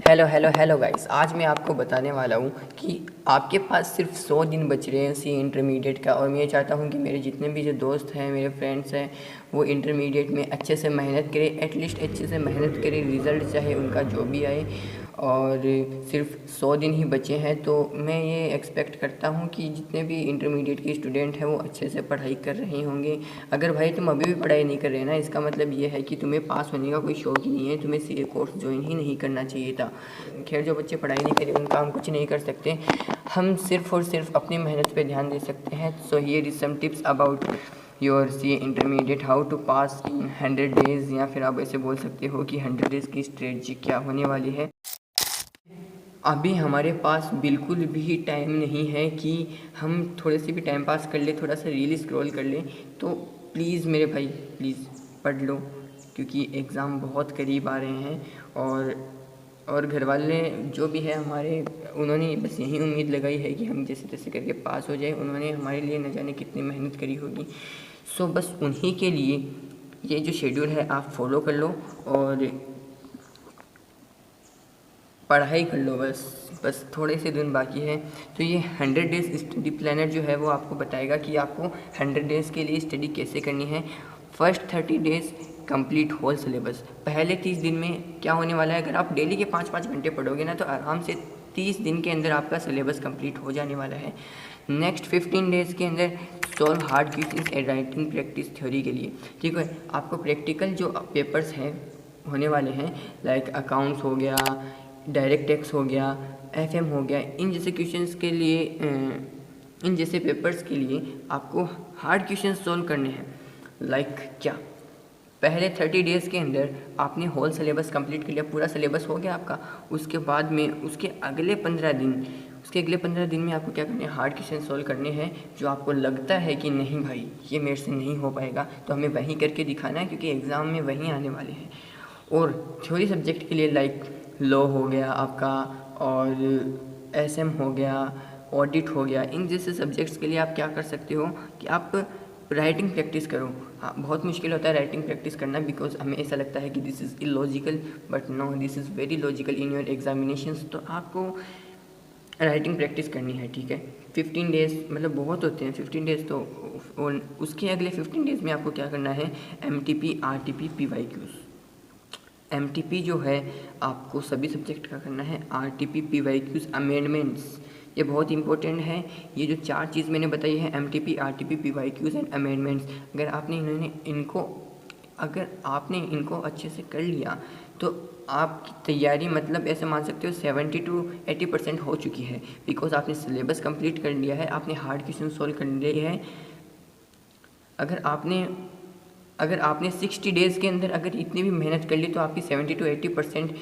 Hello hello hello guys, आज मैं आपको बताने वाला हूँ कि आपके पास सिर्फ 100 दिन बच रहे हैं सी इंटरमीडिएट का। और मैं ये चाहता हूँ कि मेरे जितने भी जो दोस्त हैं, मेरे फ्रेंड्स हैं, वो इंटरमीडिएट में अच्छे से मेहनत करें, एटलीस्ट अच्छे से मेहनत करें, रिज़ल्ट चाहे उनका जो भी आए। और सिर्फ 100 दिन ही बचे हैं, तो मैं ये एक्सपेक्ट करता हूँ कि जितने भी इंटरमीडिएट के स्टूडेंट हैं वो अच्छे से पढ़ाई कर रहे होंगे। अगर भाई तुम अभी भी पढ़ाई नहीं कर रहे ना, इसका मतलब ये है कि तुम्हें पास होने का कोई शौक ही नहीं है, तुम्हें सीए कोर्स ज्वाइन ही नहीं करना चाहिए था। खैर, जो बच्चे पढ़ाई नहीं करें उनका हम कुछ नहीं कर सकते, हम सिर्फ और सिर्फ अपनी मेहनत पे ध्यान दे सकते हैं। So here is some tips about your CA intermediate, how to pass in 100 days, या फिर आप ऐसे बोल सकते हो कि 100 डेज़ की स्ट्रेटजी क्या होने वाली है। अभी हमारे पास बिल्कुल भी टाइम नहीं है कि हम थोड़े से भी टाइम पास कर ले, थोड़ा सा रील स्क्रॉल कर ले। तो प्लीज़ मेरे भाई, प्लीज़ पढ़ लो, क्योंकि एग्ज़ाम बहुत करीब आ रहे हैं। और घर वाले जो भी है हमारे, उन्होंने बस यही उम्मीद लगाई है कि हम जैसे तैसे करके पास हो जाए। उन्होंने हमारे लिए न जाने कितनी मेहनत करी होगी। सो बस उन्हीं के लिए ये जो शेड्यूल है आप फॉलो कर लो और पढ़ाई कर लो। बस थोड़े से दिन बाकी है। तो ये 100 डेज़ स्टडी प्लानर जो है वो आपको बताएगा कि आपको 100 डेज़ के लिए स्टडी कैसे करनी है। First 30 days complete whole syllabus. पहले 30 दिन में क्या होने वाला है, अगर आप डेली के 5-5 घंटे पढ़ोगे ना, तो आराम से 30 दिन के अंदर आपका सिलेबस कंप्लीट हो जाने वाला है। नेक्स्ट 15 डेज़ के अंदर solve hard questions and writing practice theory के लिए। ठीक है, आपको प्रैक्टिकल जो पेपर्स हैं होने वाले हैं, लाइक अकाउंट्स हो गया, डायरेक्ट टैक्स हो गया, एफएम हो गया, इन जैसे क्वेश्चंस के लिए, इन जैसे पेपर्स के लिए आपको हार्ड क्वेश्चंस सॉल्व करने हैं। लाइक क्या, पहले 30 डेज़ के अंदर आपने होल सिलेबस कंप्लीट कर लिया, पूरा सिलेबस हो गया आपका। उसके बाद में उसके अगले 15 दिन में आपको क्या करना है, हार्ड क्वेश्चन सॉल्व करने हैं। जो आपको लगता है कि नहीं भाई ये मेरे से नहीं हो पाएगा, तो हमें वहीं करके दिखाना है, क्योंकि एग्ज़ाम में वहीं आने वाले हैं। और थ्योरी सब्जेक्ट के लिए लाइक लॉ हो गया आपका, और एसएम हो गया, ऑडिट हो गया, इन जैसे सब्जेक्ट्स के लिए आप क्या कर सकते हो कि आप राइटिंग प्रैक्टिस करो। हाँ, बहुत मुश्किल होता है राइटिंग प्रैक्टिस करना, बिकॉज हमें ऐसा लगता है कि this is illogical, but no, this is very logical in your examinations. तो आपको राइटिंग प्रैक्टिस करनी है, ठीक है। 15 डेज़ मतलब बहुत होते हैं 15 डेज़, तो और उसके अगले 15 डेज़ में आपको क्या करना है, एमटीपी, आरटीपी, पीवाईक्यूज़। एमटीपी जो है आपको सभी सब्जेक्ट का करना है, आरटीपी, पीवाईक्यूज़, अमेंडमेंट्स, ये बहुत इंपॉर्टेंट है। ये जो 4 चीज़ मैंने बताई है, MTP, RTP, PYQs and amendments, अगर आपने इनको अच्छे से कर लिया तो आपकी तैयारी मतलब ऐसे मान सकते हो 70 to 80% हो चुकी है, बिकॉज आपने सिलेबस कंप्लीट कर लिया है, आपने हार्ड क्वेश्चन सॉल्व कर लिए हैं। अगर आपने 60 डेज़ के अंदर अगर इतनी भी मेहनत कर ली, तो आपकी 70 to 80%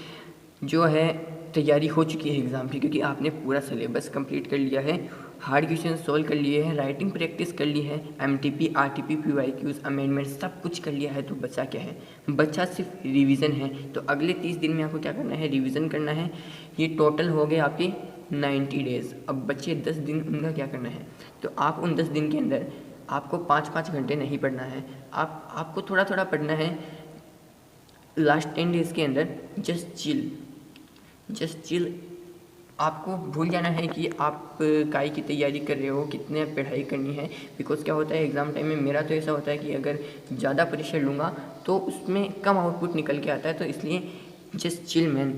जो है तैयारी हो चुकी है एग्ज़ाम की, क्योंकि आपने पूरा सिलेबस कंप्लीट कर लिया है, हार्ड क्वेश्चन सॉल्व कर लिए हैं, राइटिंग प्रैक्टिस कर ली है, एमटीपी, आरटीपी, पीवाईक्यूज़, अमेंडमेंट सब कुछ कर लिया है। तो बचा क्या है, बचा सिर्फ रिवीजन है। तो अगले 30 दिन में आपको क्या करना है, रिवीजन करना है। ये टोटल हो गए आपके 90 डेज़। अब बचे 10 दिन, उनका क्या करना है। तो आप उन 10 दिन के अंदर आपको 5-5 घंटे नहीं पढ़ना है, आपको थोड़ा थोड़ा पढ़ना है। लास्ट 10 डेज़ के अंदर जस्ट चिल। आपको भूल जाना है कि आप काय की तैयारी कर रहे हो, कितने पढ़ाई करनी है। बिकॉज क्या होता है एग्ज़ाम टाइम में, मेरा तो ऐसा होता है कि अगर ज़्यादा प्रेशर लूँगा तो उसमें कम आउटपुट निकल के आता है। तो इसलिए जस्ट चिल मैन,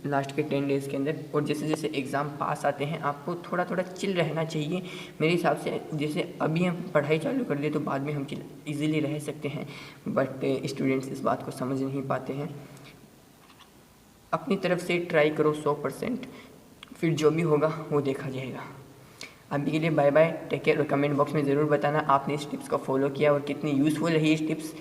लास्ट के 10 डेज़ के अंदर। और जैसे जैसे एग्ज़ाम पास आते हैं आपको थोड़ा थोड़ा चिल रहना चाहिए मेरे हिसाब से। जैसे अभी हम पढ़ाई चालू कर ले तो बाद में हम चिल ईज़िली रह सकते हैं, बट स्टूडेंट्स इस बात को समझ नहीं पाते हैं। अपनी तरफ से ट्राई करो 100%, फिर जो भी होगा वो देखा जाएगा। अभी के लिए बाय बाय, टेक केयर। और कमेंट बॉक्स में ज़रूर बताना आपने इस टिप्स को फॉलो किया और कितनी यूज़फुल रही इस टिप्स।